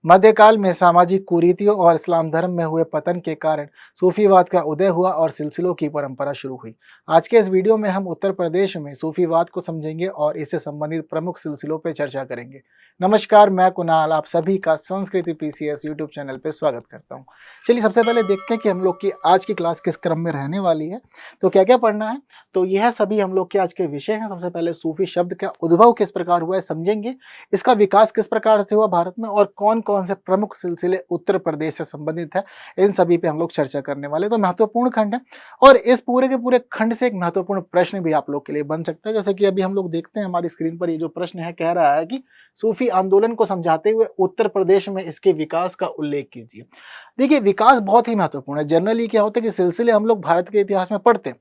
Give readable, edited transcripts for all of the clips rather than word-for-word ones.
मध्यकाल में सामाजिक कुरीतियों और इस्लाम धर्म में हुए पतन के कारण सूफीवाद का उदय हुआ और सिलसिलों की परंपरा शुरू हुई। आज के इस वीडियो में हम उत्तर प्रदेश में सूफीवाद को समझेंगे और इससे संबंधित प्रमुख सिलसिलों पर चर्चा करेंगे। नमस्कार, मैं कुणाल आप सभी का संस्कृति पीसीएस यूट्यूब चैनल पर स्वागत करता हूँ। चलिए सबसे पहले देखते हैं कि हम लोग की आज की क्लास किस क्रम में रहने वाली है, तो क्या क्या पढ़ना है। तो यह सभी हम लोग के आज के विषय हैं। सबसे पहले सूफी शब्द का उद्भव किस प्रकार हुआ है समझेंगे, इसका विकास किस प्रकार से हुआ भारत में और कौन कौन से प्रमुख सिलसिले उत्तर प्रदेश से संबंधित है, इन सभी पे हम लोग चर्चा करने वाले। तो महत्वपूर्ण खंड है और इस पूरे के पूरे खंड से एक महत्वपूर्ण प्रश्न भी आप लोग के लिए बन सकता है। जैसे कि अभी हम लोग देखते हैं हमारी स्क्रीन पर ये जो प्रश्न है, कह रहा है कि सूफी आंदोलन को समझाते हुए उत्तर प्रदेश में इसके विकास का उल्लेख कीजिए। देखिए, विकास बहुत ही महत्वपूर्ण है। जनरली क्या होता है कि सिलसिले हम लोग भारत के इतिहास में पढ़ते हैं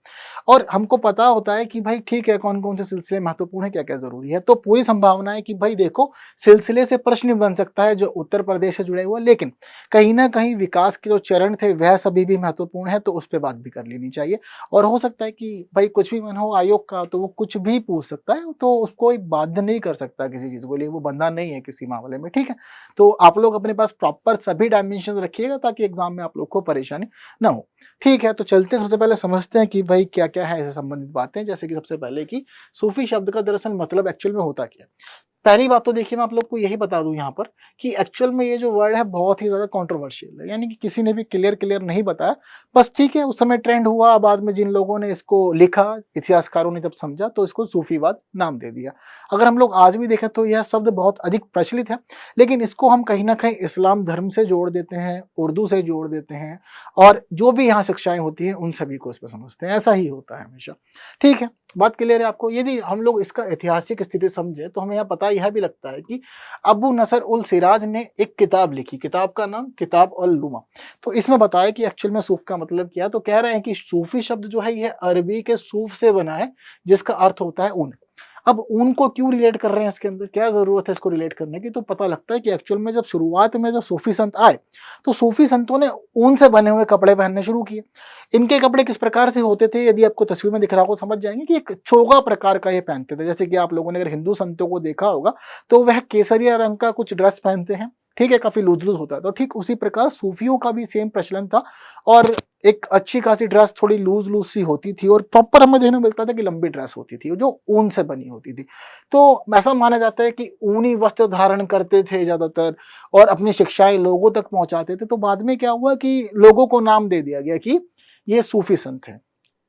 और हमको पता होता है कि भाई ठीक है, कौन कौन से सिलसिले महत्वपूर्ण है, क्या क्या जरूरी है। तो पूरी संभावना है कि भाई देखो, सिलसिले से प्रश्न बन सकता है जो उत्तर प्रदेश से जुड़े हुए, लेकिन कहीं ना कहीं विकास के जो चरण थे वह सभी भी महत्वपूर्ण है, तो उस पर बात भी कर लेनी चाहिए। और हो सकता है कि भाई कुछ भी मन हो आयोग का, तो वो कुछ भी पूछ सकता है, तो उसको कोई बाध्य नहीं कर सकता किसी चीज को लिए, वो बंधा नहीं है किसी मामले में। ठीक है, तो आप लोग अपने पास प्रॉपर सभी डायमेंशन रखिएगा ताकि एग्जाम में आप लोग को परेशानी ना हो। ठीक है, तो चलते हैं, सबसे पहले समझते हैं कि भाई क्या क्या है इससे संबंधित बातें। जैसे कि सबसे पहले कि सूफी शब्द का दरअसल मतलब एक्चुअल में होता क्या है। पहली बात तो देखिए, मैं आप लोग को यही बता दूं यहाँ पर कि एक्चुअल में ये जो वर्ड है बहुत ही ज्यादा कंट्रोवर्शियल है, यानी कि किसी ने भी क्लियर नहीं बताया। बस ठीक है, उस समय ट्रेंड हुआ, बाद में जिन लोगों ने इसको लिखा, इतिहासकारों ने जब समझा तो इसको सूफीवाद नाम दे दिया। अगर हम लोग आज भी देखें तो यह शब्द बहुत अधिक प्रचलित है, लेकिन इसको हम कहीं ना कहीं इस्लाम धर्म से जोड़ देते हैं, उर्दू से जोड़ देते हैं, और जो भी यहाँ शिक्षाएं होती हैं उन सभी को इस पर समझते हैं। ऐसा ही होता है हमेशा। ठीक है, बात क्लियर है आपको। यदि हम लोग इसका ऐतिहासिक स्थिति समझे तो हमें यह पता यह भी लगता है कि अबू नसर उल सिराज ने एक किताब लिखी, किताब का नाम किताब अल लुमा। तो इसमें बताया कि एक्चुअल में सूफ का मतलब क्या है। तो कह रहे हैं कि सूफी शब्द जो है यह अरबी के सूफ से बना है, जिसका अर्थ होता है ऊन। अब ऊन को क्यों रिलेट कर रहे हैं, इसके अंदर क्या जरूरत है इसको रिलेट करने की। तो पता लगता है कि एक्चुअल में जब शुरुआत में जब सूफी संत आए तो सूफी संतों ने ऊन से बने हुए कपड़े पहनने शुरू किए। इनके कपड़े किस प्रकार से होते थे, यदि आपको तस्वीर में दिख रहा हो समझ जाएंगे कि एक चोगा प्रकार का ये पहनते थे। जैसे कि आप लोगों ने अगर हिंदू संतों को देखा होगा तो वह केसरिया रंग का कुछ ड्रेस पहनते हैं, ठीक है, काफी लूज लूज होता है। तो ठीक उसी प्रकार सूफियों का भी सेम प्रचलन था और एक अच्छी खासी ड्रेस थोड़ी लूज लूज सी होती थी और प्रॉपर हमें देखने मिलता था कि लंबी ड्रेस होती थी जो ऊन से बनी होती थी। तो ऐसा माना जाता है कि ऊनी वस्त्र धारण करते थे ज्यादातर और अपनी शिक्षाएं लोगों तक पहुंचाते थे। तो बाद में क्या हुआ कि लोगों को नाम दे दिया गया कि ये सूफी संत हैं।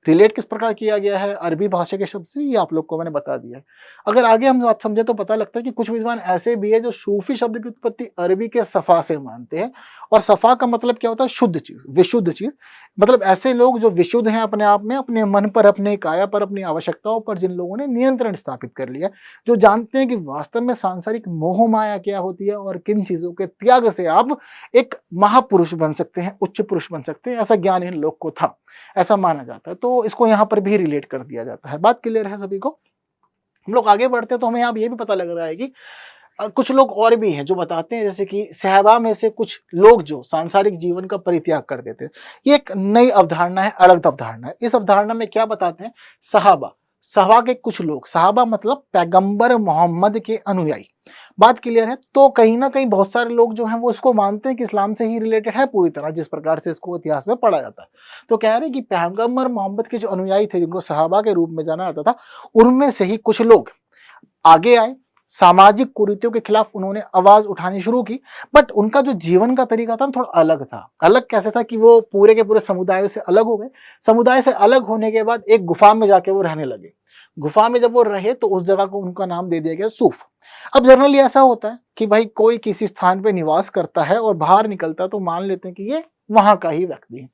रिलेट किस प्रकार किया गया है अरबी भाषा के शब्द से, ये आप लोग को मैंने बता दिया है। अगर आगे हम बात समझे तो पता लगता है कि कुछ विद्वान ऐसे भी है जो सूफी शब्द की उत्पत्ति अरबी के सफा से मानते हैं। और सफा का मतलब क्या होता है, शुद्ध चीज, विशुद्ध चीज। मतलब ऐसे लोग जो विशुद्ध हैं अपने आप में, अपने मन पर, अपने काया पर, अपनी आवश्यकताओं पर, जिन लोगों ने नियंत्रण स्थापित कर लिया, जो जानते हैं कि वास्तव में सांसारिक मोह माया क्या होती है और किन चीजों के त्याग से आप एक महापुरुष बन सकते हैं, उच्च पुरुष बन सकते हैं। ऐसा ज्ञान इन लोग को था, ऐसा माना जाता है। तो इसको यहाँ पर भी रिलेट कर दिया जाता है। बात क्लियर है सभी को। हम लोग आगे बढ़ते हैं तो हमें यहाँ ये भी पता लग रहा है कि कुछ लोग और भी हैं जो बताते हैं, जैसे कि सहबा में से कुछ लोग जो सांसारिक जीवन का परित्याग कर देते हैं। ये एक नई अवधारणा है, अलग अवधारणा है। इस अवधारणा में क्या बताते हैं, सहाबा के कुछ लोग, सहाबा मतलब पैगंबर मोहम्मद के अनुयायी। बात क्लियर है। तो कहीं ना कहीं बहुत सारे लोग जो हैं वो इसको मानते हैं कि इस्लाम से ही रिलेटेड है पूरी तरह, जिस प्रकार से इसको इतिहास में पढ़ा जाता है। तो कह रहे हैं कि पैगंबर मोहम्मद के जो अनुयायी थे, जिनको सहाबा के रूप में जाना जाता था, उनमें से ही कुछ लोग आगे आए, सामाजिक कुरीतियों के खिलाफ उन्होंने आवाज उठानी शुरू की। बट उनका जो जीवन का तरीका था थोड़ा अलग था। अलग कैसे था कि वो पूरे के पूरे समुदाय से अलग हो गए। समुदाय से अलग होने के बाद एक गुफा में जाके वो रहने लगे। गुफा में जब वो रहे तो उस जगह को उनका नाम दे दिया गया सूफ। अब जनरली ऐसा होता है कि भाई कोई किसी स्थान पे निवास करता है और बाहर निकलता है तो मान लेते हैं कि ये वहां का ही व्यक्ति है।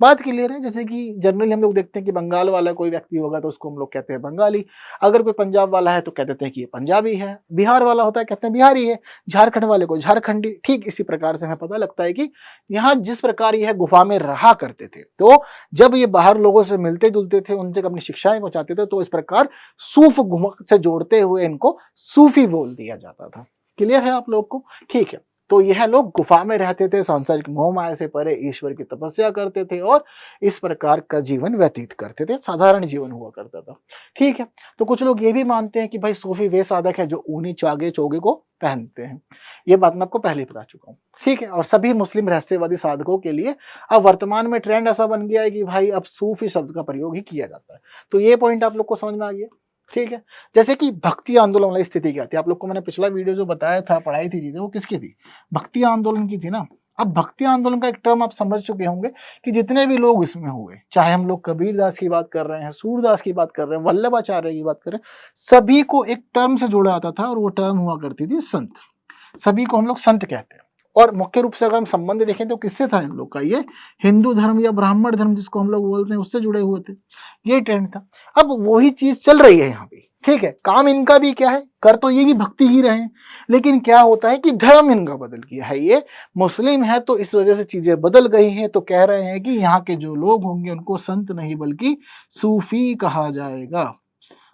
बात क्लियर है। जैसे कि जनरली हम लोग देखते हैं कि बंगाल वाला कोई व्यक्ति होगा तो उसको हम लोग कहते हैं बंगाली। अगर कोई पंजाब वाला है तो कह देते हैं कि ये पंजाबी है। बिहार वाला होता है कहते हैं बिहारी है। झारखंड वाले को झारखंडी। ठीक इसी प्रकार से हमें पता लगता है कि यहाँ जिस प्रकार यह गुफा में रहा करते थे, तो जब ये बाहर लोगों से मिलते जुलते थे, उनसे अपनी शिक्षाएं पहुंचाते थे, तो इस प्रकार सूफ से जोड़ते हुए इनको सूफी बोल दिया जाता था। क्लियर है आप लोग को? ठीक है। तो यह लोग गुफा में रहते थे, सांसारिक मोह माया से परे ईश्वर की तपस्या करते थे और इस प्रकार का जीवन व्यतीत करते थे, साधारण जीवन हुआ करता था। ठीक है, तो कुछ लोग ये भी मानते हैं कि भाई सूफी वे साधक है जो ऊनी चागे चोगे को पहनते हैं। ये बात मैं आपको पहले ही बता चुका हूँ। ठीक है, और सभी मुस्लिम रहस्यवादी साधकों के लिए अब वर्तमान में ट्रेंड ऐसा बन गया है कि भाई अब सूफी शब्द का प्रयोग ही किया जाता है। तो ये पॉइंट आप लोग को समझ में आ गया। ठीक है, जैसे कि भक्ति आंदोलन वाली स्थिति क्या थी, आप लोग को मैंने पिछला वीडियो जो बताया था, पढ़ाई थी चीजें, वो किसकी थी? भक्ति आंदोलन की थी ना। अब भक्ति आंदोलन का एक टर्म आप समझ चुके होंगे कि जितने भी लोग इसमें हुए, चाहे हम लोग कबीर दास की बात कर रहे हैं, सूरदास की बात कर रहे हैं, वल्लभाचार्य की बात कर रहे हैं, सभी को एक टर्म से जोड़ा जाता था और वो टर्म हुआ करती थी संत। सभी को हम लोग संत कहते हैं। और मुख्य रूप से अगर हम संबंध देखें तो किससे था इन लोग का? ये हिंदू धर्म या ब्राह्मण धर्म जिसको हम लोग बोलते हैं उससे जुड़े हुए थे, ये ट्रेंड था। अब वही चीज चल रही है यहाँ पे। ठीक है, काम इनका भी क्या है, कर तो ये भी भक्ति ही रहे हैं, लेकिन क्या होता है कि धर्म इनका बदल गया है। ये मुस्लिम है तो इस वजह से चीजें बदल गई हैं, तो कह रहे हैं कि यहाँ के जो लोग होंगे उनको संत नहीं बल्कि सूफी कहा जाएगा।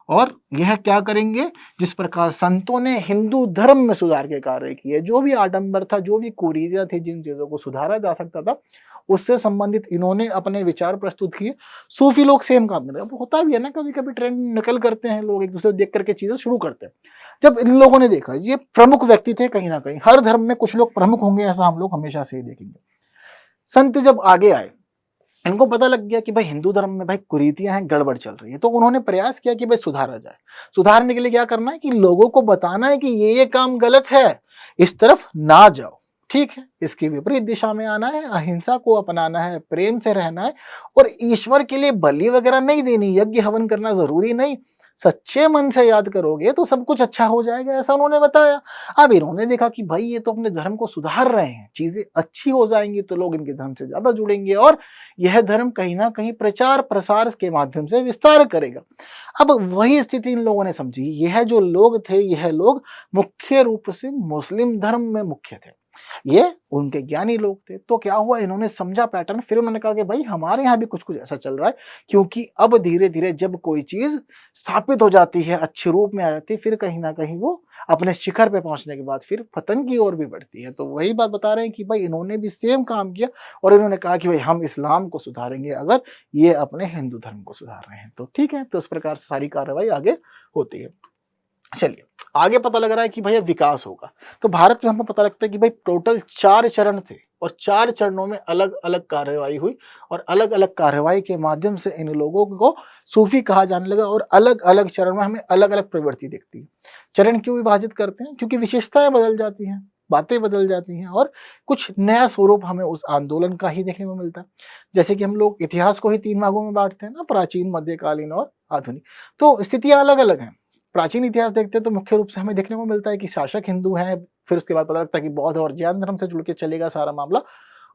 और यह क्या करेंगे, जिस प्रकार संतों ने हिंदू धर्म में सुधार के कार्य किए, जो भी आडंबर था, जो भी कुरीतियां थी, जिन चीजों को सुधारा जा सकता था, उससे संबंधित इन्होंने अपने विचार प्रस्तुत किए। सूफी लोग सेम काम कर रहे हैं। होता भी है ना, कभी कभी ट्रेंड नकल करते हैं लोग, एक दूसरे को देख करके चीजें शुरू करते हैं। जब इन लोगों ने देखा, ये प्रमुख व्यक्ति थे कहीं ना कहीं, हर धर्म में कुछ लोग प्रमुख होंगे, ऐसा हम लोग हमेशा से ही देखेंगे। संत जब आगे आए, इनको पता लग गया कि भाई हिंदू धर्म में भाई कुरीतियां हैं, गड़बड़ चल रही है, तो उन्होंने प्रयास किया कि भाई सुधारा जाए। सुधारने के लिए क्या करना है कि लोगों को बताना है कि ये काम गलत है, इस तरफ ना जाओ। ठीक है, इसकी विपरीत दिशा में आना है, अहिंसा को अपनाना है, प्रेम से रहना है, और ईश्वर के लिए बलि वगैरह नहीं देनी, यज्ञ हवन करना जरूरी नहीं, सच्चे मन से याद करोगे तो सब कुछ अच्छा हो जाएगा, ऐसा उन्होंने बताया। अब इन्होंने देखा कि भाई ये तो अपने धर्म को सुधार रहे हैं, चीजें अच्छी हो जाएंगी तो लोग इनके धर्म से ज्यादा जुड़ेंगे और यह धर्म कहीं ना कहीं प्रचार प्रसार के माध्यम से विस्तार करेगा। अब वही स्थिति इन लोगों ने समझी। यह जो लोग थे, यह लोग मुख्य रूप से मुस्लिम धर्म में मुख्य थे, ये उनके ज्ञानी लोग थे। तो क्या हुआ, इन्होंने समझा पैटर्न, फिर उन्होंने कहा कि भाई हमारे यहाँ भी कुछ कुछ ऐसा चल रहा है, क्योंकि अब धीरे धीरे जब कोई चीज स्थापित हो जाती है, अच्छे रूप में आ जाती है, फिर कहीं ना कहीं वो अपने शिखर पे पहुंचने के बाद फिर पतन की ओर भी बढ़ती है। तो वही बात बता रहे हैं कि भाई इन्होंने भी सेम काम किया और इन्होंने कहा कि भाई हम इस्लाम को सुधारेंगे अगर ये अपने हिंदू धर्म को सुधार रहे हैं तो। ठीक है, तो इस प्रकार से सारी कार्रवाई आगे होती है। चलिए आगे पता लग रहा है कि भैया विकास होगा। तो भारत में हमें पता लगता है कि भाई टोटल 4 चरण थे और 4 चरणों में अलग अलग कार्रवाई हुई और अलग अलग कार्रवाई के माध्यम से इन लोगों को सूफी कहा जाने लगा। और अलग अलग चरण में हमें अलग अलग प्रवृत्ति दिखती है। चरण क्यों विभाजित करते हैं? क्योंकि विशेषताएं बदल जाती हैं, बातें बदल जाती हैं और कुछ नया स्वरूप हमें उस आंदोलन का ही देखने को मिलता है। जैसे कि हम लोग इतिहास को ही 3 भागों में बांटते हैं ना, प्राचीन, मध्यकालीन और आधुनिक। तो स्थितियां अलग अलग हैं। प्राचीन इतिहास देखते हैं तो मुख्य रूप से हमें देखने को मिलता है कि शासक हिंदू हैं, फिर उसके बाद पता लगता है कि बौद्ध और जैन धर्म से जुड़ के चलेगा सारा मामला,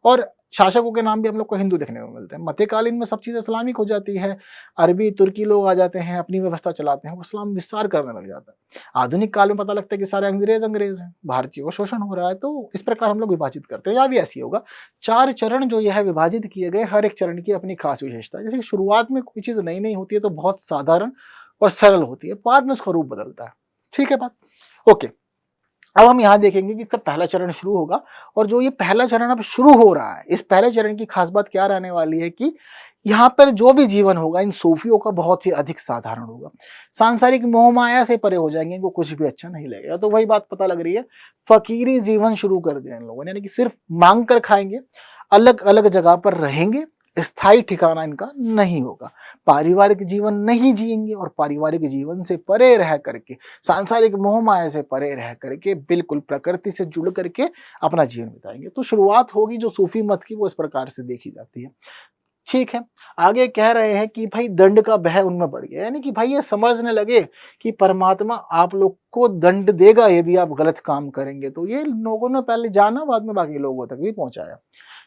और शासकों के नाम भी हम लोग को हिंदू देखने को मिलते हैं। मध्यकालीन में सब चीज़ इस्लामिक हो जाती है, अरबी तुर्की लोग आ जाते हैं, अपनी व्यवस्था चलाते हैं, इस्लाम विस्तार करने लग जाता है। आधुनिक काल में पता लगता है कि सारे अंग्रेज हैं, भारतीयों को शोषण हो रहा है। तो इस प्रकार हम लोग विभाजित करते हैं, यहाँ भी ऐसी होगा। 4 चरण जो यह विभाजित किए गए, हर एक चरण की अपनी खास विशेषता है। जैसे शुरुआत में कोई चीज़ नई नई होती है तो बहुत साधारण और सरल होती है, बाद में उसका रूप बदलता है। ठीक है बात, ओके। अब हम यहाँ देखेंगे कि कब पहला चरण शुरू होगा, और जो ये पहला चरण अब शुरू हो रहा है, इस पहले चरण की खास बात क्या रहने वाली है कि यहाँ पर जो भी जीवन होगा इन सूफियों का बहुत ही अधिक साधारण होगा। सांसारिक मोह माया से परे हो जाएंगे, इनको कुछ भी अच्छा नहीं लगेगा। तो वही बात पता लग रही है, फकीरी जीवन शुरू कर दिया इन लोगों ने, यानी कि सिर्फ मांग कर खाएंगे, अलग अलग जगह पर रहेंगे, स्थायी ठिकाना इनका नहीं होगा, पारिवारिक जीवन नहीं जिएंगे और पारिवारिक जीवन से परे रह करके, सांसारिक मोह माया से परे रह करके बिल्कुल प्रकृति से जुड़ करके अपना जीवन बिताएंगे। तो शुरुआत होगी जो सूफी मत की, वो इस प्रकार से देखी जाती है। ठीक है, आगे कह रहे हैं कि भाई दंड का भय उनमें बढ़ गया, यानी कि भाई ये समझने लगे कि परमात्मा आप लोग को दंड देगा यदि आप गलत काम करेंगे। तो ये लोगों ने पहले जाना, बाद में बाकी लोगों तक भी पहुंचाया।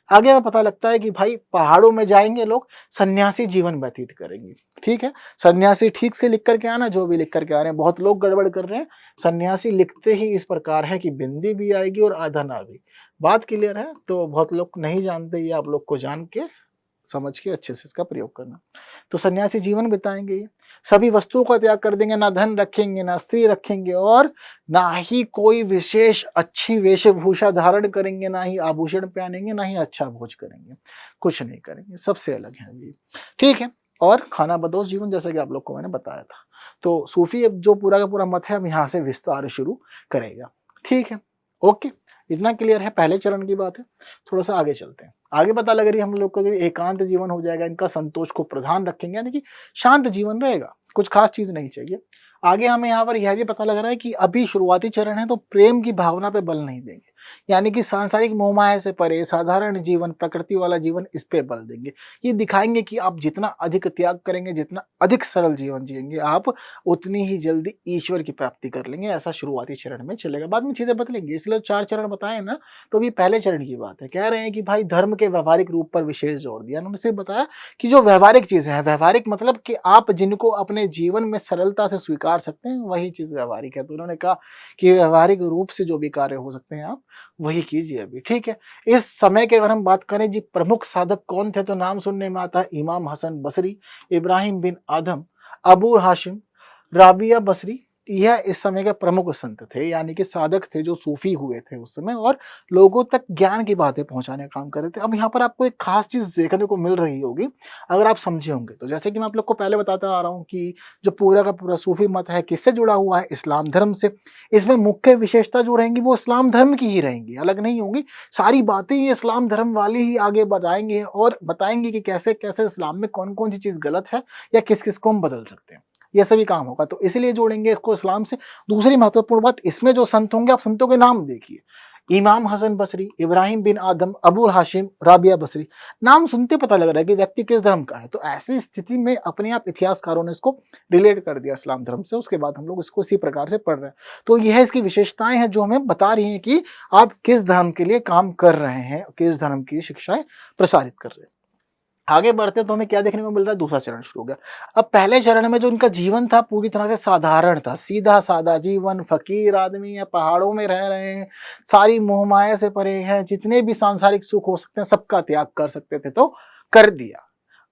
आगे हमें पता लगता है कि भाई पहाड़ों में जाएंगे लोग, सन्यासी जीवन व्यतीत करेंगे। ठीक है, सन्यासी ठीक से लिख करके आना, जो भी लिख करके आ रहे हैं, बहुत लोग गड़बड़ कर रहे हैं। सन्यासी लिखते ही इस प्रकार है कि बिंदी भी आएगी और आधा ना भी। बात क्लियर है? तो बहुत लोग नहीं जानते, ये आप लोग को जान के समझ के अच्छे से इसका प्रयोग करना। तो सन्यासी जीवन बिताएंगे, ये सभी वस्तुओं का त्याग कर देंगे, ना धन रखेंगे, ना स्त्री रखेंगे, और ना ही कोई विशेष अच्छी वेशभूषा धारण करेंगे, ना ही आभूषण पहनेंगे, ना ही अच्छा भोज करेंगे, कुछ नहीं करेंगे, सबसे अलग है ये। ठीक है। और खाना बदोश जीवन, जैसा कि आप लोग को मैंने बताया था। तो सूफी जो पूरा का पूरा मत है, अब यहाँ से विस्तार शुरू करेगा। ठीक है, ओके, इतना क्लियर है, पहले चरण की बात है। थोड़ा सा आगे चलते हैं। आगे पता लग रही है हम लोग को कि एकांत जीवन हो जाएगा, इनका संतोष को प्रधान रखेंगे, यानी कि शांत जीवन रहेगा, कुछ खास चीज नहीं चाहिए। आगे हमें यहाँ पर यह भी पता लग रहा है कि अभी शुरुआती चरण है, तो प्रेम की भावना पे बल नहीं देंगे, यानी कि सांसारिक मोहमाया से परे साधारण जीवन, प्रकृति वाला जीवन, इस पे बल देंगे। ये दिखाएंगे कि आप जितना अधिक त्याग करेंगे, जितना अधिक सरल जीवन जिएंगे, आप उतनी ही जल्दी ईश्वर की प्राप्ति कर लेंगे। ऐसा शुरुआती चरण में चलेगा, बाद में चीजें बदलेंगी। इसलिए 4 चरण बताए ना, तो अभी पहले चरण की बात है। कह रहे हैं कि भाई धर्म के व्यवहारिक रूप पर विशेष जोर दिया। उन्होंने सिर्फ बताया कि जो व्यवहारिक चीजें हैं, व्यवहारिक मतलब कि आप जिनको अपने जीवन में सरलता से स्वीकार सकते हैं, वही चीज व्यवहारिक है। तो उन्होंने कहा कि व्यवहारिक रूप से जो भी कार्य हो सकते हैं, आप वही कीजिए अभी। ठीक है। इस समय के अगर हम बात करें जी, प्रमुख साधक कौन थे, तो नाम सुनने में आता है इमाम हसन बसरी, इब्राहिम बिन आदम, अबू हाशिम, राबिया बसरी। यह इस समय के प्रमुख संत थे, यानी कि साधक थे, जो सूफी हुए थे उस समय, और लोगों तक ज्ञान की बातें पहुंचाने का काम कर रहे थे। अब यहाँ पर आपको एक खास चीज देखने को मिल रही होगी, अगर आप समझे होंगे तो। जैसे कि मैं आप लोग को पहले बताता आ रहा हूँ कि जो पूरा का पूरा सूफी मत है, किससे जुड़ा हुआ है, इस्लाम धर्म से। इसमें मुख्य विशेषता जो रहेंगी वो इस्लाम धर्म की ही रहेंगी, अलग नहीं होंगी। सारी बातें ये इस्लाम धर्म वाली ही आगे बढ़ाएंगे और बताएंगे कि कैसे कैसे इस्लाम में कौन कौन सी चीज गलत है, या किस किस को हम बदल सकते हैं। ये सभी काम होगा, तो इसलिए जोड़ेंगे इसको इस्लाम से। दूसरी महत्वपूर्ण बात, इसमें जो संत होंगे, आप संतों के नाम देखिए, इमाम हसन बसरी, इब्राहिम बिन आदम, अबुल हाशिम, राबिया बसरी। नाम सुनते पता लग रहा है कि व्यक्ति किस धर्म का है। तो ऐसी स्थिति में अपने आप इतिहासकारों ने इसको रिलेट कर दिया इस्लाम धर्म से। उसके बाद हम लोग इसको इसी प्रकार से पढ़ रहे हैं। तो यह इसकी विशेषताएं हैं जो हमें बता रही हैं कि आप किस धर्म के लिए काम कर रहे हैं, किस धर्म की शिक्षाएं प्रसारित कर रहे हैं। आगे बढ़ते तो हमें क्या देखने को मिल रहा है, दूसरा चरण शुरू हो गया। अब पहले चरण में जो उनका जीवन था, पूरी तरह से साधारण था, सीधा साधा जीवन, फकीर आदमी है, पहाड़ों में रह रहे हैं, सारी मोहमाया से परे हैं, जितने भी सांसारिक सुख हो सकते हैं सबका त्याग कर सकते थे तो कर दिया,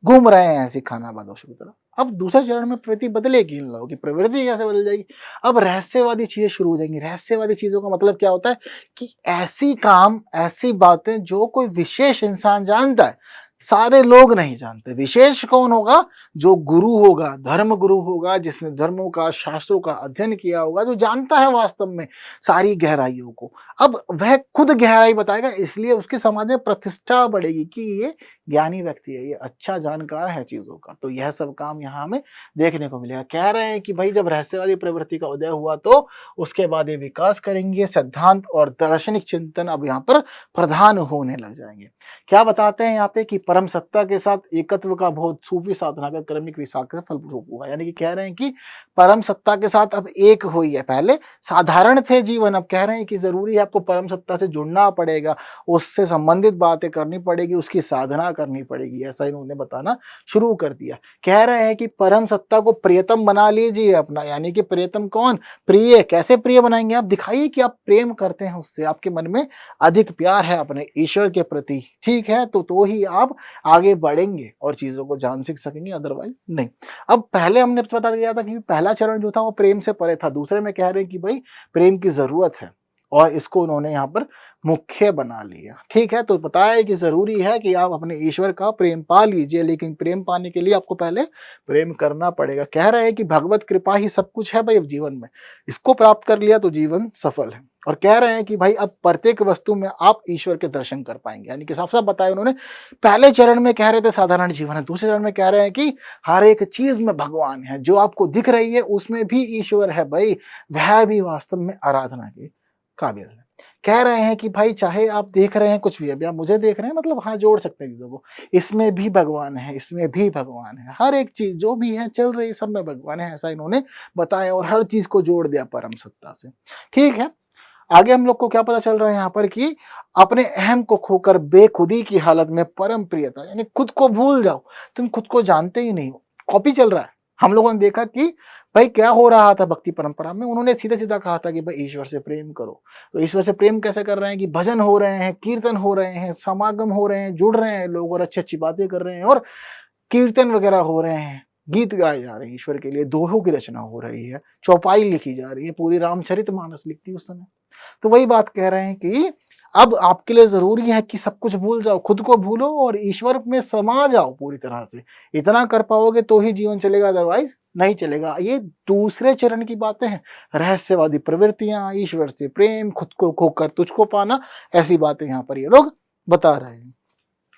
घूम रहे हैं ऐसी खाना बदोश की तरह। अब दूसरे चरण में प्रवृत्ति बदलेगी, इन लोगों की प्रवृत्ति कैसे बदल जाएगी, अब रहस्यवादी चीजें शुरू हो जाएंगी। रहस्यवादी चीजों का मतलब क्या होता है कि ऐसी काम, ऐसी बातें जो कोई विशेष इंसान जानता है, सारे लोग नहीं जानते। विशेष कौन होगा, जो गुरु होगा, धर्म गुरु होगा, जिसने धर्मों का, शास्त्रों का अध्ययन किया होगा, जो जानता है वास्तव में सारी गहराइयों को। अब वह खुद गहराई बताएगा, इसलिए उसके समाज में प्रतिष्ठा बढ़ेगी कि ये ज्ञानी व्यक्ति है, ये अच्छा जानकार है चीजों का। तो यह सब काम यहाँ हमें देखने को मिलेगा। कह रहे हैं कि भाई जब रहस्यवादी प्रवृत्ति का उदय हुआ, तो उसके बाद ये विकास करेंगे, सिद्धांत और दार्शनिक चिंतन अब यहाँ पर प्रधान होने लग जाएंगे। क्या बताते हैं यहाँ पे कि परम सत्ता के साथ एकत्व का बोध सूफी साधना का क्रमिक विकास का फलस्वरूप हुआ। यानी कि कह रहे हैं कि परम सत्ता के साथ अब एक हुई है। पहले साधारण थे जीवन, अब कह रहे हैं कि जरूरी है आपको परम सत्ता से जुड़ना पड़ेगा, उससे संबंधित बातें करनी पड़ेगी, उसकी साधना करनी पड़ेगी। ऐसा इन्होंने बताना शुरू कर दिया। कह रहे हैं कि परम सत्ता को प्रियतम बना लीजिए अपना, यानी कि प्रियतम कौन, प्रिय। कैसे प्रिय बनाएंगे आप, दिखाइए कि आप प्रेम करते हैं उससे, आपके मन में अधिक प्यार है अपने ईश्वर के प्रति। ठीक है, तो ही आप आगे बढ़ेंगे और चीजों को जान सीख सकेंगे, अदरवाइज नहीं। अब पहले हमने बता दिया था कि पहला चरण जो था वो प्रेम से परे था। दूसरे में कह रहे हैं कि भाई प्रेम की जरूरत है, और इसको उन्होंने यहाँ पर मुख्य बना लिया। ठीक है, तो बताया कि जरूरी है कि आप अपने ईश्वर का प्रेम पा लीजिए, लेकिन प्रेम पाने के लिए आपको पहले प्रेम करना पड़ेगा। कह रहे हैं कि भगवत कृपा ही सब कुछ है भाई अब जीवन में, इसको प्राप्त कर लिया तो जीवन सफल है। और कह रहे हैं कि भाई अब प्रत्येक वस्तु में आप ईश्वर के दर्शन कर पाएंगे, यानी कि साफ साफ बताया उन्होंने। पहले चरण में कह रहे थे साधारण जीवन है, दूसरे चरण में कह रहे हैं कि हर एक चीज में भगवान है, जो आपको दिख रही है उसमें भी ईश्वर है भाई, वह भी वास्तव में आराधना के काबिल है। कह रहे हैं कि भाई चाहे आप देख रहे हैं कुछ भी, अभी आप मुझे देख रहे हैं, मतलब हाँ जोड़ सकते हैं चीजों को, इसमें भी भगवान है, इसमें भी भगवान है, हर एक चीज जो भी है चल रही सब में भगवान है, ऐसा इन्होंने बताया। और हर चीज को जोड़ दिया परम सत्ता से। ठीक है, आगे हम लोग को क्या पता चल रहा है यहाँ पर कि अपने अहम को खोकर बेखुदी की हालत में परम प्रियता, यानी खुद को भूल जाओ, तुम खुद को जानते ही नहीं हो, कॉपी चल रहा है, हम लोगों ने देखा कि भाई क्या हो रहा था भक्ति परंपरा में, उन्होंने सीधा सीधा कहा था कि भाई ईश्वर से प्रेम करो। तो ईश्वर से प्रेम कैसे कर रहे हैं कि भजन हो रहे हैं, कीर्तन हो रहे हैं, समागम हो रहे हैं, जुड़ रहे हैं लोग और अच्छी अच्छी बातें कर रहे हैं और कीर्तन वगैरह हो रहे हैं, गीत गाए जा रहे हैं ईश्वर के लिए, दोहों की रचना हो रही है, चौपाई लिखी जा रही है, पूरी रामचरितमानस लिखती उस समय। तो वही बात कह रहे हैं कि अब आपके लिए जरूरी है कि सब कुछ भूल जाओ, खुद को भूलो और ईश्वर में समा जाओ पूरी तरह से। इतना कर पाओगे तो ही जीवन चलेगा, अदरवाइज नहीं चलेगा। ये दूसरे चरण की बातें हैं, रहस्यवादी प्रवृत्तियां, ईश्वर से प्रेम, खुद को खोकर तुझको पाना, ऐसी बातें यहाँ पर ये लोग बता रहे हैं।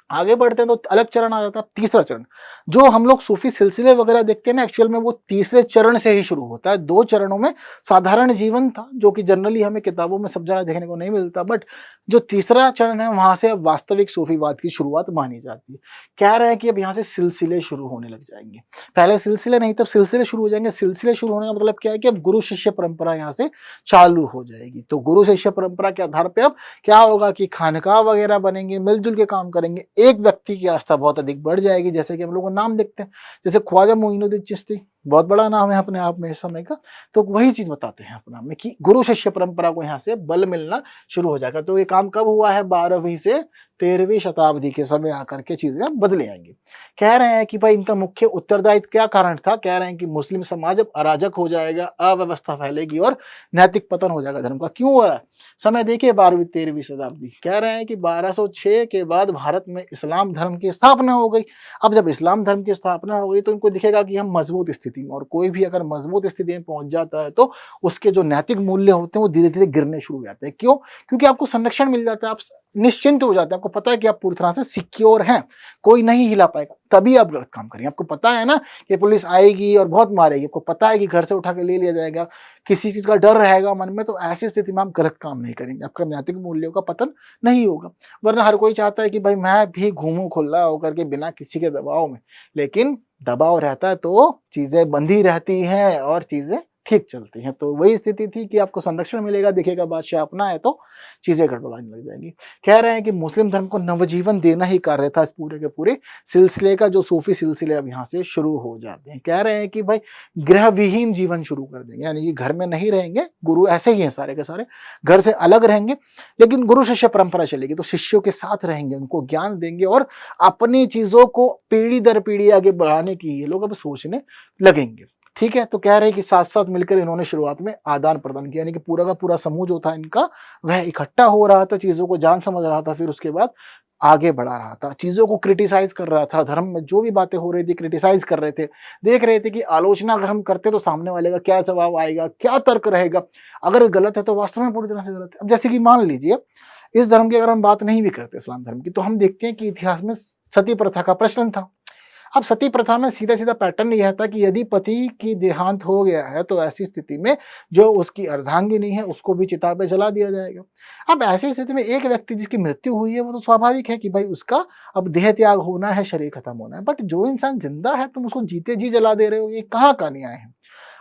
आगे बढ़ते हैं तो अलग चरण आ जाता है, तीसरा चरण। जो हम लोग सूफी सिलसिले वगैरह देखते हैं ना, एक्चुअल में वो तीसरे चरण से ही शुरू होता है। 2 चरणों में साधारण जीवन था, जो कि जनरली हमें किताबों में सब जगह देखने को नहीं मिलता, बट जो तीसरा चरण है वहां से अब वास्तविक सूफीवाद की शुरुआत मानी जाती है। कह रहे हैं कि अब यहाँ से सिलसिले शुरू होने लग जाएंगे। पहले सिलसिले नहीं, तब सिलसिले शुरू हो जाएंगे। सिलसिले शुरू होने का मतलब क्या है कि अब गुरु शिष्य परंपरा यहाँ से चालू हो जाएगी। तो गुरु शिष्य परंपरा के आधार पर अब क्या होगा कि खानका वगैरह बनेंगे, मिलजुल के काम करेंगे, एक व्यक्ति की आस्था बहुत अधिक बढ़ जाएगी। जैसे कि हम लोग नाम देखते हैं, जैसे ख्वाजा मोइनुद्दीन चिश्ती, बहुत बड़ा नाम है अपने आप में इस समय का, तो वही चीज बताते हैं अपना में कि गुरु शिष्य परंपरा को यहाँ से बल मिलना शुरू हो जाएगा। तो ये काम कब हुआ है? 12वीं से 13वीं शताब्दी के समय आकर के चीजें बदले आएंगी। कह रहे हैं कि भाई इनका मुख्य उत्तरदायित्व क्या कारण था? कह रहे हैं कि मुस्लिम समाज अब अराजक हो जाएगा, अव्यवस्था फैलेगी और नैतिक पतन हो जाएगा धर्म का। क्यों हो रहा है? समय देखिए 12वीं 13वीं शताब्दी। कह रहे हैं कि 1206 के बाद भारत में इस्लाम धर्म की स्थापना हो गई। अब जब इस्लाम धर्म की स्थापना हो गई तो इनको दिखेगा कि हम मजबूत स्थिति में, और कोई भी अगर मजबूत स्थिति में पहुंच जाता है तो उसके जो नैतिक मूल्य होते हैं वो धीरे धीरे गिरने शुरू हो जाते हैं। क्यों? क्योंकि आपको संरक्षण मिल जाता है, आप निश्चिंत हो जाते हैं, आपको पता है कि आप पूरी तरह से सिक्योर हैं, कोई नहीं हिला पाएगा। तभी आप गलत काम करेंगे। आपको पता है ना कि पुलिस आएगी और बहुत मारेगी, आपको पता है कि घर से उठा के ले लिया जाएगा, किसी चीज का डर रहेगा मन में, तो ऐसी स्थिति में आप गलत काम नहीं करेंगे, आपका नैतिक मूल्यों का पतन नहीं होगा। वरना हर कोई चाहता है कि भाई मैं भी घूमूं खुला होकर के बिना किसी के दबाव में, लेकिन दबाव रहता है तो चीजें बंधी रहती हैं और चीजें ठीक चलती हैं। तो वही स्थिति थी कि आपको संरक्षण मिलेगा, दिखेगा बादशाह अपना है, तो चीजें गड़बड़ाने लग जाएंगी। कह रहे हैं कि मुस्लिम धर्म को नवजीवन देना ही कार्य था इस पूरे के पूरे सिलसिले का। जो सूफी सिलसिले अब यहाँ से शुरू हो जाते हैं, कह रहे हैं कि भाई गृह विहीन जीवन शुरू कर देंगे, यानी कि घर में नहीं रहेंगे, गुरु ऐसे ही हैं सारे के सारे, घर से अलग रहेंगे, लेकिन गुरु शिष्य परंपरा चलेगी, तो शिष्यों के साथ रहेंगे, उनको ज्ञान देंगे और अपनी चीजों को पीढ़ी दर पीढ़ी आगे बढ़ाने की ये लोग अब सोचने लगेंगे। ठीक है, तो कह रहे हैं कि साथ साथ मिलकर इन्होंने शुरुआत में आदान प्रदान किया, यानी कि पूरा का पूरा समूह जो था इनका वह इकट्ठा हो रहा था, चीजों को जान समझ रहा था, फिर उसके बाद आगे बढ़ा रहा था, चीजों को क्रिटिसाइज कर रहा था, धर्म में जो भी बातें हो रही थी क्रिटिसाइज कर रहे थे, देख रहे थे कि आलोचना अगर हम करते तो सामने वाले का क्या जवाब आएगा, क्या तर्क रहेगा, अगर गलत है तो वास्तव में पूरी तरह से गलत है। अब जैसे कि मान लीजिए इस धर्म की अगर हम बात नहीं भी करते इस्लाम धर्म की, तो हम देखते हैं कि इतिहास में सती प्रथा का प्रचलन था। अब सती प्रथा में सीधा सीधा पैटर्न यह था कि यदि पति की देहांत हो गया है तो ऐसी स्थिति में जो उसकी अर्धांगिनी है उसको भी चिता पे जला दिया जाएगा। अब ऐसी स्थिति में एक व्यक्ति जिसकी मृत्यु हुई है वो तो स्वाभाविक है कि भाई उसका अब देह त्याग होना है, शरीर खत्म होना है, बट जो इंसान जिंदा है तुम उसको जीते जी जला दे रहे हो, ये कहाँ का न्याय है?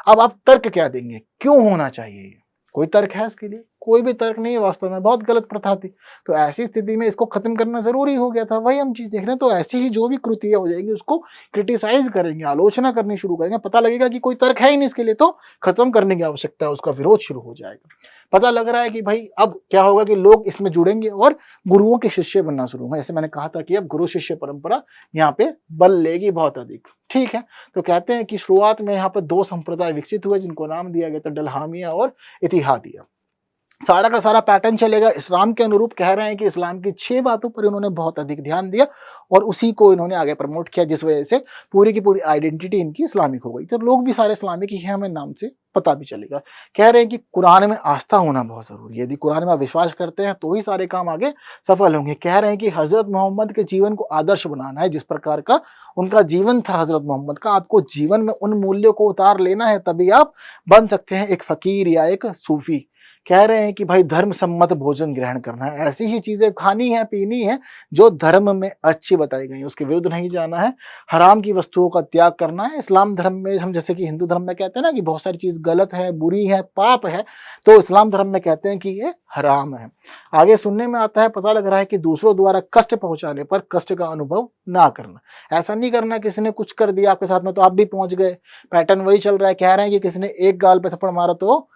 अब आप तर्क क्या देंगे, क्यों होना चाहिए ये? कोई तर्क है इसके लिए? कोई भी तर्क नहीं है, वास्तव में बहुत गलत प्रथा थी। तो ऐसी स्थिति में इसको खत्म करना जरूरी हो गया था। वही हम चीज देख रहे हैं। तो ऐसी ही जो भी कृतियां हो जाएंगी उसको क्रिटिसाइज करेंगे, आलोचना करनी शुरू करेंगे, पता लगेगा कि कोई तर्क है ही नहीं इसके लिए, तो खत्म करने की आवश्यकता है, उसका विरोध शुरू हो जाएगा। पता लग रहा है कि भाई अब क्या होगा कि लोग इसमें जुड़ेंगे और गुरुओं के शिष्य बनना शुरू होंगे। जैसे मैंने कहा था कि अब गुरु शिष्य परंपरा यहाँ पे बल लेगी बहुत अधिक। ठीक है, तो कहते हैं कि शुरुआत में यहाँ पर 2 संप्रदाय विकसित हुए जिनको नाम दिया गया था डलहामिया और इतिहादिया। सारा का सारा पैटर्न चलेगा इस्लाम के अनुरूप। कह रहे हैं कि इस्लाम की 6 बातों पर इन्होंने बहुत अधिक ध्यान दिया और उसी को इन्होंने आगे प्रमोट किया, जिस वजह से पूरी की पूरी आइडेंटिटी इनकी इस्लामिक हो गई। तो लोग भी सारे इस्लामिक ही हैं, हमें नाम से पता भी चलेगा। कह रहे हैं कि कुरान में आस्था होना बहुत जरूरी है, यदि कुरान में आप विश्वास करते हैं तो ही सारे काम आगे सफल होंगे। कह रहे हैं कि हजरत मोहम्मद के जीवन को आदर्श बनाना है, जिस प्रकार का उनका जीवन था हजरत मोहम्मद का, आपको जीवन में उन मूल्यों को उतार लेना है, तभी आप बन सकते हैं एक फकीर या एक सूफी। कह रहे हैं कि भाई धर्म सम्मत भोजन ग्रहण करना है, ऐसी ही चीजें खानी है पीनी है जो धर्म में अच्छी बताई गई है, उसके विरुद्ध नहीं जाना है। हराम की वस्तुओं का त्याग करना है। इस्लाम धर्म में हम जैसे कि हिंदू धर्म में कहते हैं ना कि बहुत सारी चीज गलत है, बुरी है, पाप है, तो इस्लाम धर्म में कहते हैं कि ये हराम है। आगे सुनने में आता है, पता लग रहा है कि दूसरों द्वारा कष्ट पहुंचाने पर कष्ट का अनुभव ना करना। ऐसा नहीं करना किसी ने कुछ कर दिया आपके साथ में तो आप भी पहुंच गए, पैटर्न वही चल रहा है। कह रहे हैं कि किसी ने एक गाल पे थप्पड़ मारा तो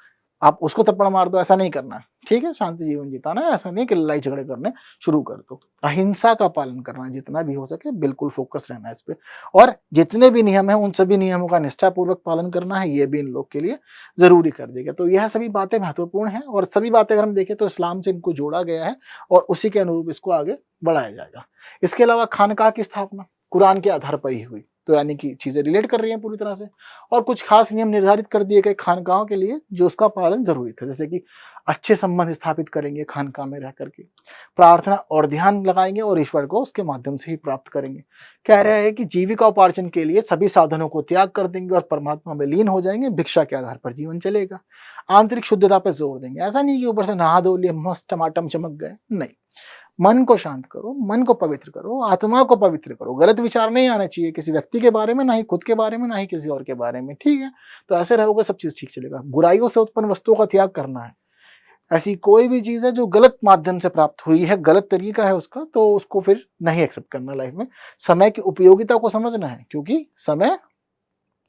आप उसको थप्पड़ मार दो, ऐसा नहीं करना है। ठीक है, शांति जीवन जीताना है, ऐसा नहीं कि लड़ाई झगड़े करने शुरू कर दो। अहिंसा का पालन करना है जितना भी हो सके, बिल्कुल फोकस रहना है इस पे। और जितने भी नियम है उन सभी नियमों का निष्ठापूर्वक पालन करना है, ये भी इन लोग के लिए जरूरी कर देगा। तो यह सभी बातें महत्वपूर्ण हैं और सभी बातें अगर हम देखें तो इस्लाम से इनको जोड़ा गया है और उसी के अनुरूप इसको आगे बढ़ाया जाएगा। इसके अलावा खानकाह की स्थापना कुरान के आधार पर ही हुई, तो यानी कि चीजें रिलेट कर रही हैं पूरी तरह से। और कुछ खास नियम निर्धारित कर दिए गए खानकाहों के लिए जो उसका पालन जरूरी था, जैसे कि अच्छे संबंध स्थापित करेंगे खानकाह में रह करके, प्रार्थना और ध्यान लगाएंगे और ईश्वर को उसके माध्यम से ही प्राप्त करेंगे। कह रहे हैं कि जीविका उपार्जन के लिए सभी साधनों को त्याग कर देंगे और परमात्मा में लीन हो जाएंगे, भिक्षा के आधार पर जीवन चलेगा। आंतरिक शुद्धता पर जोर देंगे, ऐसा नहीं कि ऊपर से नहा धो लिए मस्त टमाटम चमक गए, नहीं। मन को शांत करो, मन को पवित्र करो, आत्मा को पवित्र करो। गलत विचार नहीं आने चाहिए किसी व्यक्ति के बारे में, ना ही खुद के बारे में, ना ही किसी और के बारे में। ठीक है, तो ऐसे रहोगे सब चीज ठीक चलेगा। बुराइयों से उत्पन्न वस्तुओं का त्याग करना है। ऐसी कोई भी चीज है जो गलत माध्यम से प्राप्त हुई है, गलत तरीका है उसका, तो उसको फिर नहीं एक्सेप्ट करना लाइफ में। समय की उपयोगिता को समझना है, क्योंकि समय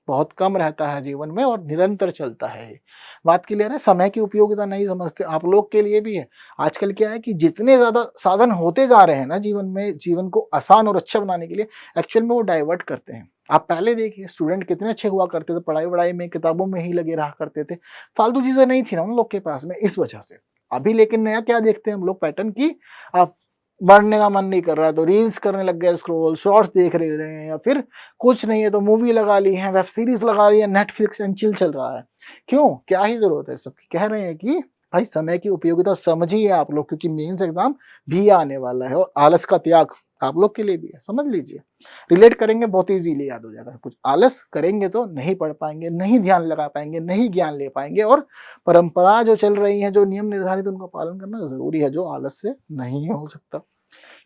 बहुत कम रहता है जीवन में और निरंतर चलता है। बात क्लियर है, समय की उपयोगिता नहीं समझते आप लोग के लिए भी है। आजकल क्या है कि जितने ज्यादा साधन होते जा रहे हैं ना जीवन में, जीवन को आसान और अच्छा बनाने के लिए, एक्चुअल में वो डाइवर्ट करते हैं। आप पहले देखिए स्टूडेंट कितने अच्छे हुआ करते थे, पढ़ाई वढ़ाई में किताबों में ही लगे रहा करते थे, फालतू चीजें नहीं थी ना उन लोग के पास में, इस वजह से। अभी लेकिन नया क्या देखते हैं हम लोग पैटर्न की, आप बढ़ने का मन नहीं कर रहा है तो रील्स करने लग गए, स्क्रॉल शॉर्ट्स देख रहे हैं, या फिर कुछ नहीं है तो मूवी लगा ली है, वेब सीरीज लगा ली है, नेटफ्लिक्स एंड चिल चल रहा है। क्यों, क्या ही जरूरत है सबकी। कह रहे हैं कि भाई समय की उपयोगिता समझिए आप लोग, क्योंकि मेंस एग्जाम भी आने वाला है और आलस का त्याग आप लोग के लिए भी है, समझ लीजिए। रिलेट करेंगे बहुत इजीली याद हो जाएगा सब कुछ। आलस करेंगे तो नहीं पढ़ पाएंगे, नहीं ध्यान लगा पाएंगे, नहीं ज्ञान ले पाएंगे, और परंपरा जो चल रही है, जो नियम निर्धारित, उनका पालन करना जरूरी है, जो आलस से नहीं हो सकता।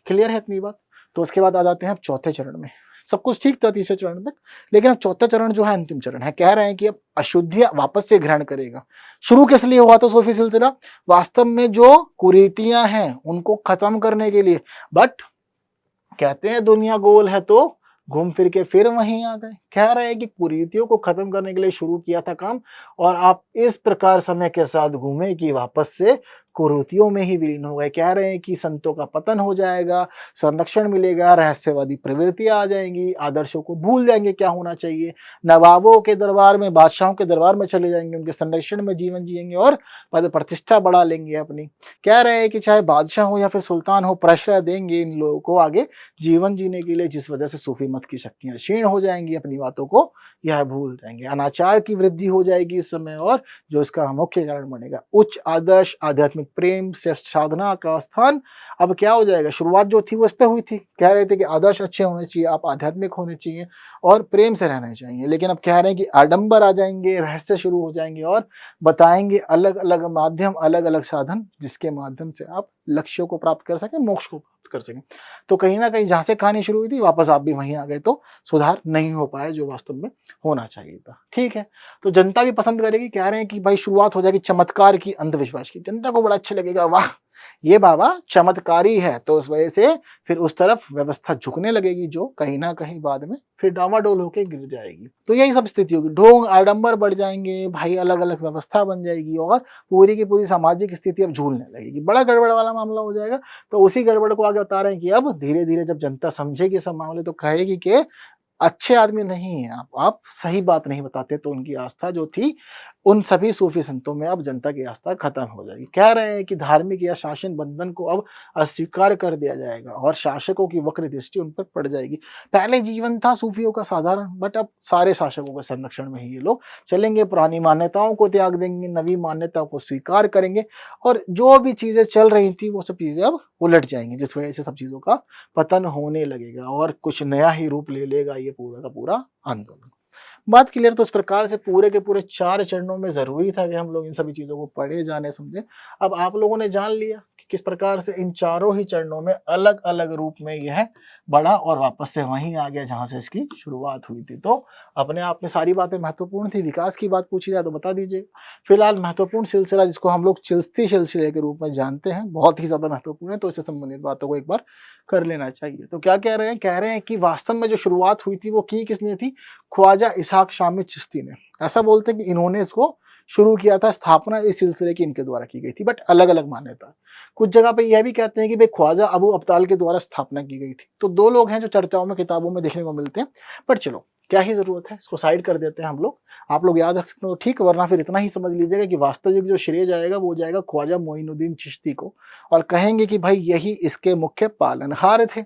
क्लियर है इतनी बात? तो उसके बाद आ जाते हैं अब चौथे चरण में। सब कुछ ठीक था तीसरे चरण तक, लेकिन अब चौथा चरण जो है अंतिम चरण है। कह रहे हैं कि अब अशुद्धियां वापस से ग्रहण करेगा। शुरू किस लिए हुआ था सूफी सिलसिला? वास्तव में जो कुरीतियां हैं उनको खत्म करने के लिए, बट कहते हैं दुनिया गोल है तो घूम फिर के फिर वहीं आ गए। कह रहे हैं कि कुरीतियों को खत्म करने के लिए शुरू किया था काम, और आप इस प्रकार समय के साथ घूमे कि वापस से कुरीतियों में ही विलीन हो गए। कह रहे हैं कि संतों का पतन हो जाएगा, संरक्षण मिलेगा, रहस्यवादी प्रवृत्तियां आ जाएंगी, आदर्शों को भूल जाएंगे क्या होना चाहिए, नवाबों के दरबार में, बादशाहों के दरबार में चले जाएंगे, उनके संरक्षण में जीवन जिएंगे और पद प्रतिष्ठा बढ़ा लेंगे अपनी। कह रहे हैं कि चाहे बादशाह हो या फिर सुल्तान हो, प्रश्रय देंगे इन लोगों को आगे जीवन जीने के लिए, जिस वजह से सूफी मत की शक्तियां क्षीण हो जाएंगी, अपनी बातों को यह भूल जाएंगे। अनाचार की वृद्धि हो जाएगी इस समय, और जो इसका मुख्य कारण बनेगा उच्च आदर्श, आध्यात्मिक प्रेम, श्रेष्ठ साधना का स्थान अब क्या हो जाएगा? शुरुआत जो थी वो इस पे हुई थी, कह रहे थे कि आदर्श अच्छे होने चाहिए, आप आध्यात्मिक होने चाहिए और प्रेम से रहना चाहिए। लेकिन अब कह रहे हैं कि आडंबर आ जाएंगे, रहस्य शुरू हो जाएंगे और बताएंगे अलग अलग माध्यम, अलग अलग साधन, जिसके माध्यम से आप लक्ष्यों को प्राप्त कर सकें, मोक्ष को प्राप्त कर सकें। तो कहीं ना कहीं जहां से कहानी शुरू हुई थी वापस आप भी वहीं आ गए, तो सुधार नहीं हो पाया जो वास्तव में होना चाहिए था। ठीक है, तो जनता भी पसंद करेगी। कह रहे हैं कि भाई शुरुआत हो जाएगी चमत्कार की, अंधविश्वास की, जनता को बड़ा अच्छा लगेगा, वाह ये बाबा चमत्कारी है, तो उस वजह से फिर उस तरफ व्यवस्था झुकने लगेगी, जो कहीं ना कहीं बाद में फिर डामाडोल होकर गिर जाएगी। तो यही सब स्थिति होगी, ढोंग आडंबर बढ़ जाएंगे भाई, अलग अलग व्यवस्था बन जाएगी और पूरी की पूरी सामाजिक स्थिति अब झूलने लगेगी, बड़ा गड़बड़ वाला मामला हो जाएगा। तो उसी गड़बड़ को आगे बता रहे हैं कि अब धीरे धीरे जब जनता समझेगी सब मामले, तो कहेगी कि अच्छे आदमी नहीं है आप सही बात नहीं बताते, तो उनकी आस्था जो थी उन सभी सूफी संतों में अब जनता की आस्था खत्म हो जाएगी। कह रहे हैं कि धार्मिक या शासन बंधन को अब अस्वीकार कर दिया जाएगा और शासकों की वक्र दृष्टि उन पर पड़ जाएगी। पहले जीवन था सूफियों का साधारण, बट अब सारे शासकों के संरक्षण में ही ये लोग चलेंगे, पुरानी मान्यताओं को त्याग देंगे, नवी मान्यताओं को स्वीकार करेंगे, और जो भी चीजें चल रही थी वो सब चीजें अब उलट जाएंगी, जिस वजह से सब चीजों का पतन होने लगेगा और कुछ नया ही रूप ले लेगा ये पूरा का पूरा आंदोलन। बात क्लियर। तो इस प्रकार से पूरे के पूरे 4 चरणों में ज़रूरी था कि हम लोग इन सभी चीज़ों को पढ़े, जाने, समझें। अब आप लोगों ने जान लिया कि किस प्रकार से इन चारों ही चरणों में अलग-अलग रूप में यह बढ़ा और वापस से वहीं आ गया जहाँ से इसकी शुरुआत हुई थी। तो अपने आप में सारी बातें महत्वपूर्ण थी। विकास की बात पूछी जाए तो बता दीजिए। फिलहाल महत्वपूर्ण सिलसिला जिसको हम लोग चिश्ती सिलसिले के रूप में जानते हैं, बहुत ही ज़्यादा महत्वपूर्ण है, तो इससे संबंधित बातों को एक बार कर लेना चाहिए। तो क्या कह रहे हैं? कह रहे हैं कि वास्तव में जो शुरुआत हुई थी वो की किसने थी? ख्वाजा इसहाक शामी चिश्ती ने। ऐसा बोलते हैं कि इन्होंने इसको शुरू किया था, स्थापना इस सिलसिले की इनके द्वारा की गई थी, बट अलग-अलग मान्यता। कुछ जगह पे यह भी कहते हैं कि भाई ख्वाजा अबू अब्ताल के द्वारा स्थापना की गई थी। तो 2 लोग हैं जो चर्चाओं में, किताबों में देखने को मिलते हैं, बट चलो क्या ही ज़रूरत है, इसको साइड कर देते हैं हम लोग। आप लोग याद रख सकते हो ठीक, वरना फिर इतना ही समझ लीजिएगा कि वास्तविक जो श्रेय जाएगा वो जाएगा ख्वाजा मोइनुद्दीन चिश्ती को, और कहेंगे कि भाई यही इसके मुख्य पालनहार थे।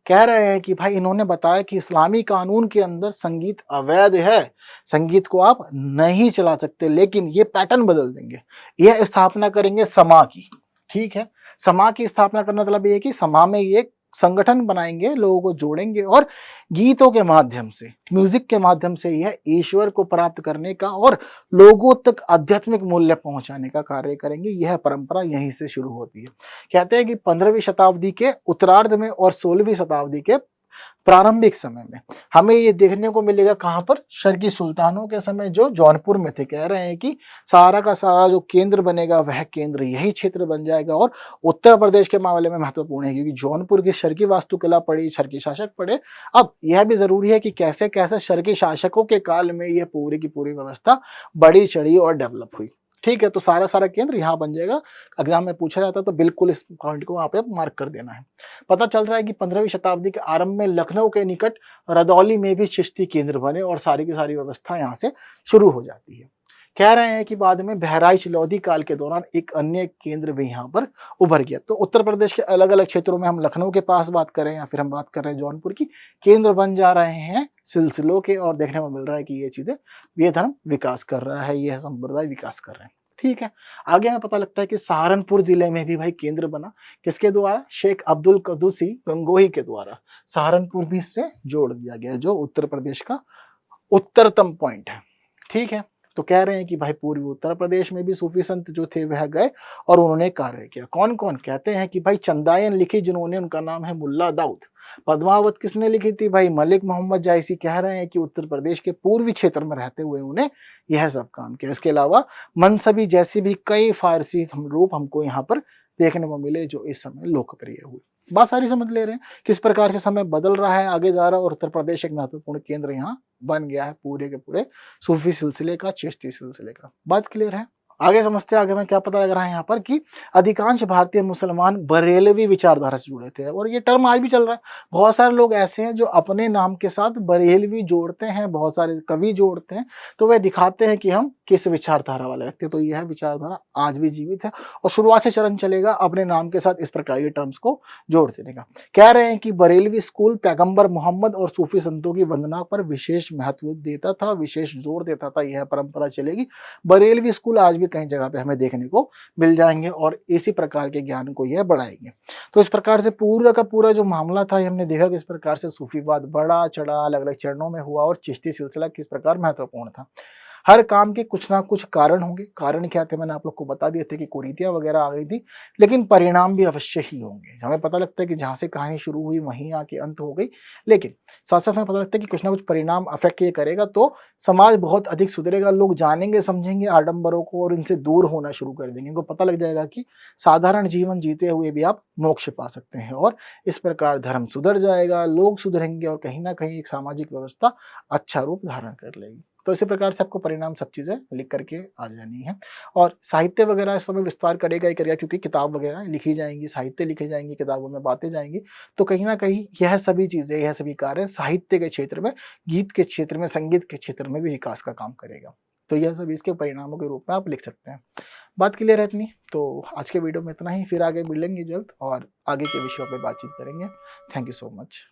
कह रहे हैं कि भाई इन्होंने बताया कि इस्लामी कानून के अंदर संगीत अवैध है, संगीत को आप नहीं चला सकते, लेकिन ये पैटर्न बदल देंगे, यह स्थापना करेंगे समा की। ठीक है, समा की स्थापना करना मतलब ये है कि समा में ये संगठन बनाएंगे, लोगों को जोड़ेंगे और गीतों के माध्यम से, म्यूजिक के माध्यम से यह ईश्वर को प्राप्त करने का और लोगों तक आध्यात्मिक मूल्य पहुंचाने का कार्य करेंगे। यह परंपरा यहीं से शुरू होती है। कहते हैं कि 15वीं शताब्दी के उत्तरार्ध में और 16वीं शताब्दी के प्रारंभिक समय में हमें ये देखने को मिलेगा, कहां पर? शर्की सुल्तानों के समय जो जौनपुर में थे। कह रहे हैं कि सारा का सारा जो केंद्र बनेगा वह केंद्र यही क्षेत्र बन जाएगा। और उत्तर प्रदेश के मामले में महत्वपूर्ण है क्योंकि जौनपुर की शर्की वास्तुकला पड़ी, शर्की शासक पड़े। अब यह भी जरूरी है कि कैसे कैसे शर्की शासकों के काल में यह पूरी की पूरी व्यवस्था बढ़ी चढ़ी और डेवलप हुई। ठीक है, तो सारा सारा केंद्र यहाँ बन जाएगा। एग्जाम में पूछा जाता है तो बिल्कुल इस पॉइंट को वहां पे मार्क कर देना है। पता चल रहा है कि 15वीं शताब्दी के आरंभ में लखनऊ के निकट रदौली में भी चिश्ती केंद्र बने और सारी की सारी व्यवस्था यहाँ से शुरू हो जाती है। कह रहे हैं कि बाद में बहराइच लोधी काल के दौरान एक अन्य केंद्र भी यहाँ पर उभर गया। तो उत्तर प्रदेश के अलग अलग क्षेत्रों में, हम लखनऊ के पास बात करें या फिर हम बात कर रहे हैं जौनपुर की, केंद्र बन जा रहे हैं सिलसिलों के, और देखने को मिल रहा है कि ये चीजें, ये धर्म विकास कर रहा है, यह संप्रदाय विकास कर रहे हैं। ठीक है, आगे हमें पता लगता है कि सहारनपुर जिले में भी भाई केंद्र बना, किसके द्वारा? शेख अब्दुल कद्दूसी गंगोही के द्वारा। सहारनपुर भी इससे जोड़ दिया गया जो उत्तर प्रदेश का उत्तरतम पॉइंट है। ठीक है, तो कह रहे हैं कि भाई पूर्वी उत्तर प्रदेश में भी सूफी संत जो थे वह गए और उन्होंने कार्य किया। कौन कौन? कहते हैं कि भाई चंदायन लिखी जिन्होंने, उनका नाम है मुल्ला दाऊद। पद्मावत किसने लिखी थी? भाई मलिक मोहम्मद जायसी। कह रहे हैं कि उत्तर प्रदेश के पूर्वी क्षेत्र में रहते हुए उन्हें यह सब काम किया। इसके अलावा मनसबी जैसे भी कई फारसी रूप हमको यहाँ पर देखने को मिले जो इस समय लोकप्रिय हुए। बात सारी समझ ले रहे हैं किस प्रकार से समय बदल रहा है, आगे जा रहा है, और उत्तर प्रदेश एक महत्वपूर्ण केंद्र यहाँ बन गया है पूरे के पूरे सूफी सिलसिले का, चिश्ती सिलसिले का। बात क्लियर है? आगे समझते हैं, आगे में क्या पता लग रहा है यहाँ पर कि अधिकांश भारतीय मुसलमान बरेलवी विचारधारा से जुड़े थे, और ये टर्म आज भी चल रहा है। बहुत सारे लोग ऐसे हैं जो अपने नाम के साथ बरेलवी जोड़ते हैं, बहुत सारे कवि जोड़ते हैं, तो वह दिखाते हैं कि हम किस विचारधारा वाले व्यक्ति। तो यह विचारधारा आज भी जीवित है और शुरुआत से चरण चलेगा अपने नाम के साथ इस प्रकार के टर्म्स को जोड़ देने का। कह रहे हैं कि बरेलवी स्कूल पैगंबर मोहम्मद और सूफी संतों की वंदना पर विशेष महत्व देता था, विशेष जोर देता था। यह परंपरा चलेगी। बरेलवी स्कूल आज भी कई जगह पे हमें देखने को मिल जाएंगे और इसी प्रकार के ज्ञान को यह बढ़ाएंगे। तो इस प्रकार से पूरा का पूरा जो मामला था, हमने देखा किस प्रकार से सूफीवाद बढ़ा चढ़ा, अलग अलग चरणों में हुआ, और चिश्ती सिलसिला किस प्रकार महत्वपूर्ण था। हर काम के कुछ ना कुछ कारण होंगे। कारण क्या थे? मैंने आप लोग को बता दिए थे कि कुरीतियां वगैरह आ गई थी, लेकिन परिणाम भी अवश्य ही होंगे। हमें पता लगता है कि जहां से कहानी शुरू हुई वहीं आके अंत हो गई, लेकिन साथ साथ हमें पता लगता है कि कुछ ना कुछ परिणाम अफेक्ट ये करेगा, तो समाज बहुत अधिक सुधरेगा। लोग जानेंगे, समझेंगे आडंबरों को और इनसे दूर होना शुरू कर देंगे। इनको पता लग जाएगा कि साधारण जीवन जीते हुए भी आप मोक्ष पा सकते हैं, और इस प्रकार धर्म सुधर जाएगा, लोग सुधरेंगे और कहीं ना कहीं एक सामाजिक व्यवस्था अच्छा रूप धारण कर लेगी। तो इसी प्रकार से आपको परिणाम सब चीजें लिख करके आ जानी है। और साहित्य वगैरह इस समय विस्तार करेगा ही करेगा, क्योंकि किताब वगैरह लिखी जाएंगी, साहित्य लिखे जाएंगे, किताबों में बातें जाएंगी। तो कहीं ना कहीं यह सभी चीजें, यह सभी कार्य साहित्य के क्षेत्र में, गीत के क्षेत्र में, संगीत के क्षेत्र में भी विकास का काम करेगा। तो यह सब इसके परिणामों के रूप में आप लिख सकते हैं। बात क्लियर है इतनी? तो आज के वीडियो में इतना ही, फिर आगे मिलेंगे जल्द और आगे के विषयों पर बातचीत करेंगे। Thank you so much.